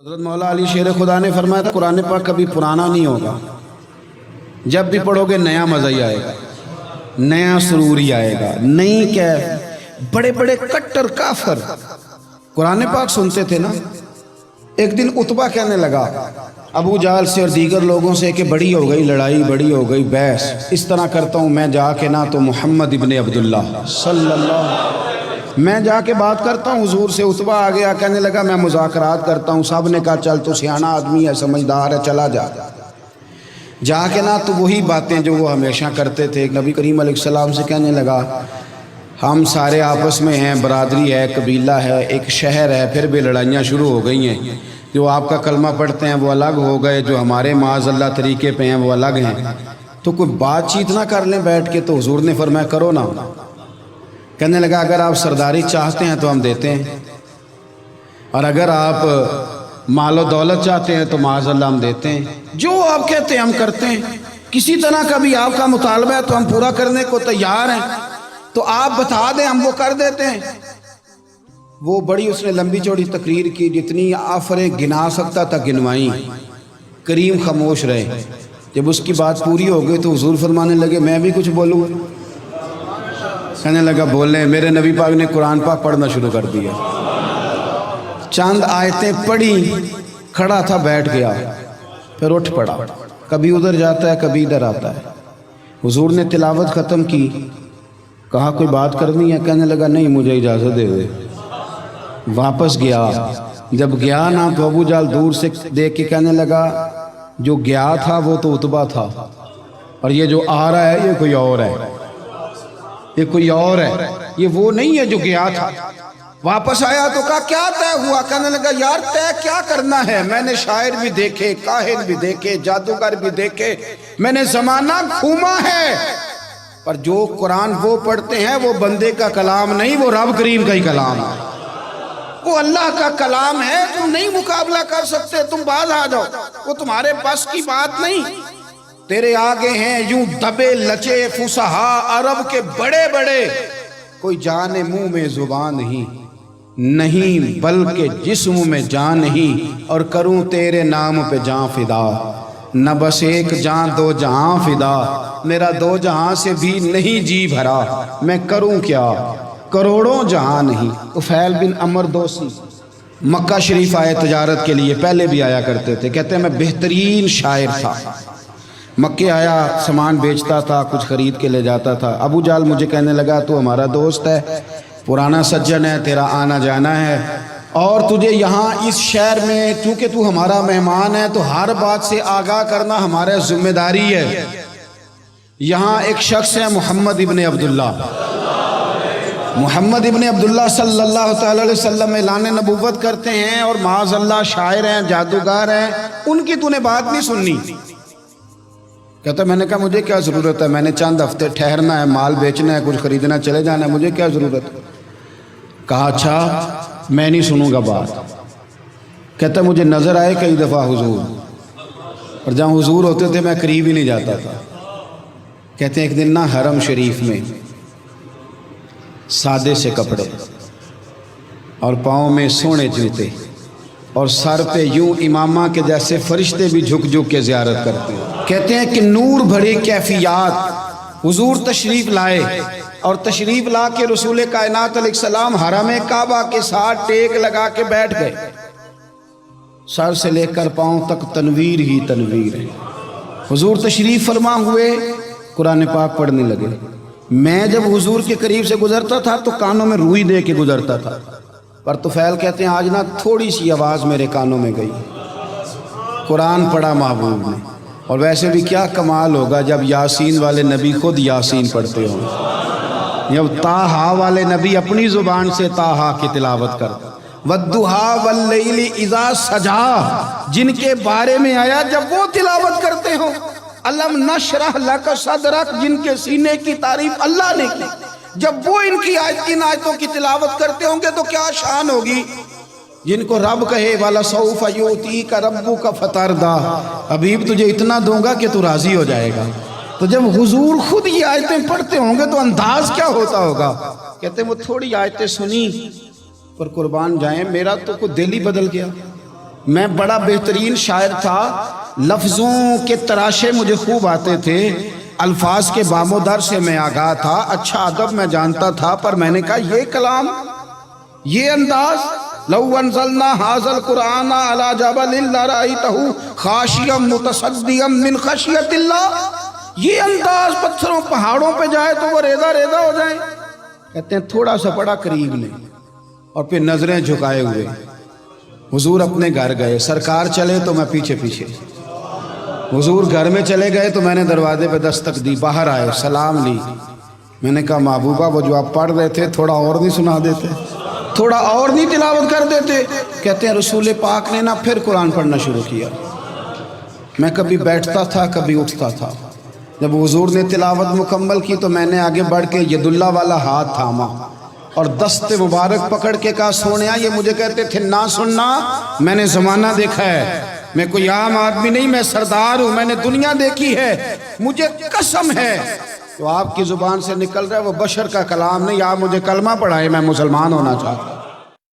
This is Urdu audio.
حضرت مولا علی شیر خدا نے فرمایا تھا قرآن پاک کبھی پرانا نہیں ہوگا، جب بھی پڑھو گے نیا مزہ ہی آئے گا، نیا سرور ہی آئے گا، نئی کیف۔ بڑے بڑے کٹر کافر قرآن پاک سنتے تھے نا۔ ایک دن عتبہ کہنے لگا ابو جہل سے اور دیگر لوگوں سے کہ بڑی ہو گئی لڑائی، بڑی ہو گئی بحث، اس طرح کرتا ہوں میں جا کے نہ تو محمد ابن عبداللہ صلی اللہ میں جا کے بات کرتا ہوں حضور سے۔ عتبہ آ گیا، کہنے لگا میں مذاکرات کرتا ہوں۔ صاحب نے کہا چل تو سیاںا آدمی ہے، سمجھدار ہے، چلا جا۔ جا کے نہ تو وہی باتیں جو وہ ہمیشہ کرتے تھے۔ نبی کریم علیہ السلام سے کہنے لگا ہم سارے آپس میں ہیں، برادری ہے، قبیلہ ہے، ایک شہر ہے، پھر بھی لڑائیاں شروع ہو گئی ہیں۔ جو آپ کا کلمہ پڑھتے ہیں وہ الگ ہو گئے، جو ہمارے معاذ اللہ طریقے پہ ہیں وہ الگ ہیں، تو کوئی بات چیت نہ کر لیں بیٹھ کے۔ تو حضور نے فرمایا کرو نا۔ کہنے لگا اگر آپ سرداری چاہتے ہیں تو ہم دیتے ہیں، اور اگر آپ مال و دولت چاہتے ہیں تو معاذ اللہ ہم دیتے ہیں، جو آپ کہتے ہیں ہم کرتے ہیں۔ کسی طرح کا بھی آپ کا مطالبہ ہے تو ہم پورا کرنے کو تیار ہیں، تو آپ بتا دیں ہم وہ کر دیتے ہیں۔ وہ بڑی اس نے لمبی چوڑی تقریر کی، جتنی آفریں گنا سکتا تھا گنوائیں۔ کریم خاموش رہے۔ جب اس کی بات پوری ہو گئی تو حضور فرمانے لگے میں بھی کچھ بولوں۔ کہنے لگا بولیں۔ میرے نبی پاک نے قرآن پاک پڑھنا شروع کر دیا۔ چند آیتیں پڑھی، کھڑا تھا بیٹھ گیا، پھر اٹھ پڑا، کبھی ادھر جاتا ہے کبھی ادھر آتا ہے۔ حضور نے تلاوت ختم کی، کہا کوئی بات کرنی ہے؟ کہنے لگا نہیں مجھے اجازت دے دے۔ واپس گیا، جب گیا نا تو ابو جہل دور سے دیکھ کے کہنے لگا جو گیا تھا وہ تو عتبہ تھا، اور یہ جو آ رہا ہے یہ کوئی اور ہے، یہ کوئی اور ہے، یہ وہ نہیں ہے جو گیا تھا۔ واپس آیا تو کہا کیا طے ہوا؟ کہنے لگا یار طے کیا کرنا ہے، میں نے شاعر بھی دیکھے، کاہن بھی دیکھے، جادوگر بھی دیکھے، میں نے زمانہ گھوما ہے، پر جو قرآن وہ پڑھتے ہیں وہ بندے کا کلام نہیں، وہ رب کریم کا ہی کلام ہے، وہ اللہ کا کلام ہے۔ تم نہیں مقابلہ کر سکتے، تم باز آ جاؤ، وہ تمہارے بس کی بات نہیں۔ تیرے آگے ہیں یوں دبے لچے فصحا عرب کے بڑے بڑے، کوئی جان منہ میں زبان نہیں بلکہ جسم میں جان نہیں، اور کروں تیرے نام پہ جان فدا، نہ بس ایک جان دو جہاں فدا، میرا دو جہاں سے بھی نہیں جی بھرا، میں کروں کیا کروڑوں جہاں نہیں۔ طفیل بن عمر دوسی مکہ شریف آئے تجارت کے لیے، پہلے بھی آیا کرتے تھے، کہتے ہیں میں بہترین شاعر تھا، مکے آیا سامان بیچتا تھا، کچھ خرید کے لے جاتا تھا۔ ابو جہل مجھے کہنے لگا تو ہمارا دوست ہے، پرانا سجن ہے، تیرا آنا جانا ہے، اور تجھے یہاں اس شہر میں چونکہ تو ہمارا مہمان ہے تو ہر بات سے آگاہ کرنا ہمارا ذمہ داری ہے۔ یہاں ایک شخص ہے محمد ابن عبداللہ، محمد ابن عبداللہ صلی اللہ تعالی علیہ وسلم اعلان نبوت کرتے ہیں، اور معاذ اللہ شاعر ہیں، جادوگر ہیں، ان کی تو نے بات نہیں سننی۔ کہتا میں نے کہا مجھے کیا ضرورت ہے، میں نے چند ہفتے ٹھہرنا ہے، مال بیچنا ہے، کچھ خریدنا، چلے جانا ہے، مجھے کیا ضرورت ہے؟ کہا اچھا میں نہیں سنوں گا بات۔ کہتا مجھے نظر آئے کئی دفعہ حضور، اور جہاں حضور ہوتے تھے میں قریب ہی نہیں جاتا تھا۔ کہتے ہیں ایک دن نا حرم شریف میں سادے سے کپڑے اور پاؤں میں سونے جوتے اور سر پہ یوں امامہ کے جیسے فرشتے بھی جھک جھک کے زیارت کرتے ہیں۔ کہتے ہیں کہ نور بھری کیفیات حضور تشریف لائے، اور تشریف لا کے رسول کائنات علیہ السلام حرم کعبہ کے ساتھ ٹیک لگا کے بیٹھ گئے، سر سے لے کر پاؤں تک تنویر ہی تنویر ہے۔ حضور تشریف فرما ہوئے، قرآن پاک پڑھنے لگے۔ میں جب حضور کے قریب سے گزرتا تھا تو کانوں میں روئی دے کے گزرتا تھا، پر طفیل کہتے ہیں آج نا تھوڑی سی آواز میرے کانوں میں گئی، قرآن پڑھا محبوب نے۔ اور ویسے بھی کیا کمال ہوگا جب یاسین والے نبی خود یاسین پڑھتے ہوں، جب طٰہٰ والے نبی اپنی زبان سے طٰہٰ کی تلاوت کرتے، وَالضُّحَىٰ وَاللَّيْلِ اِذَا سَجَىٰ جن کے بارے میں آیا جب وہ تلاوت کرتے ہوں، الم نشرح لک صدرک جن کے سینے کی تعریف اللہ نے کی، جب وہ ان آیتوں کی تلاوت کرتے ہوں گے تو کیا شان ہوگی۔ جن کو رب کہے وَلَسَوْفَ يُؤْتِيكَ رَبُّكَ فَتَرْضَىٰ حبیب تجھے اتنا دوں گا کہ تو راضی ہو جائے گا۔ تو جب حضور خود یہ آیتیں پڑھتے ہوں گے تو انداز کیا ہوتا ہوگا۔ کہتے ہیں وہ تھوڑی آیتیں سنی پر قربان جائیں میرا تو کوئی دل ہی بدل گیا۔ میں بڑا بہترین شاعر تھا، لفظوں کے تراشے مجھے خوب آتے تھے، الفاظ کے بام و در سے میں آگاہ تھا، اچھا ادب میں جانتا تھا، پر میں نے کہا یہ کلام، یہ انداز، لو انزلنا ھذا القرآن علی جبل لرأیتہ خاشعا متصدعا من خشیۃ اللہ، یہ انداز پتھروں پہاڑوں پہ جائے تو وہ ریزہ ریزہ ہو جائے. کہتے ہیں تھوڑا سا پڑا قریب لیں اور پھر نظریں جھکائے ہوئے حضور اپنے گھر گئے. سرکار چلے تو میں پیچھے پیچھے، حضور گھر میں چلے گئے تو میں نے دروازے پہ دستک دی، باہر آئے، سلام لی. میں نے کہا محبوبہ وہ جو آپ پڑھ رہے تھے تھوڑا اور نہیں سنا دیتے، تھوڑا اور نہیں تلاوت کر دیتے؟ کہتے ہیں رسول پاک نے نا پھر قرآن پڑھنا شروع کیا. میں کبھی بیٹھتا تھا کبھی اٹھتا تھا، جب حضور نے تلاوت مکمل کی تو میں نے آگے بڑھ کے ید اللہ والا ہاتھ تھاما اور دست مبارک پکڑ کے کہا سونیا، یہ مجھے کہتے تھے نہ سننا، میں نے زمانہ دیکھا ہے، میں کوئی عام آدمی نہیں، میں سردار ہوں، میں نے دنیا دیکھی ہے، مجھے قسم ہے تو آپ کی زبان سے نکل رہا ہے وہ بشر کا کلام نہیں، آپ مجھے کلمہ پڑھائے، میں مسلمان ہونا چاہتا ہوں.